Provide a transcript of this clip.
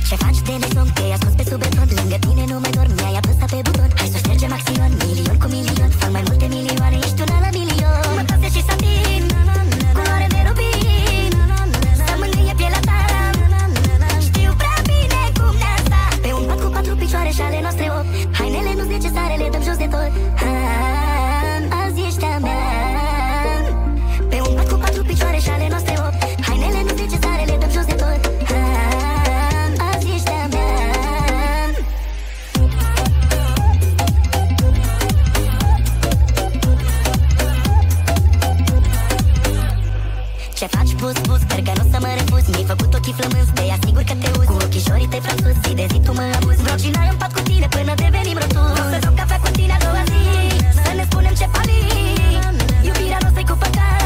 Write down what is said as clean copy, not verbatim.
Ce faci de neson, te-ai ascuns pe sub beton. Lângă tine nu mai dorm, mi-ai apăsat pe buton. Hai să ștergem axion, milion cu milion. Fac mai multe milioane, ești una la milion. Mătase și satin, culoare de rubin. Să mângâie pielea ta. Știu prea bine cum ne-a sta. Pe un pat cu 4 picioare și ale noastre 8. Hainele nu-s necesare, le dăm jos de tot. Azi ești a mea. Pe un pat cu 4 picioare și ale noastre 8. Hainele nu-s necesare, le dăm jos de tot. Azi ești a mea. Ce faci, pus, pus, sper că nu să mă refuz. Mi-ai făcut ochii flămânzi, te asigur că te uzi. Cu ochișorii tăi franțuzi, zi de zi tu mă abuzi. Vreau cina în pat cu tine până devenim rotunzi. Vreau să beau cafea cu tine a doua zi, să ne spunem ce falim. Iubirea noastră-i cu păcat.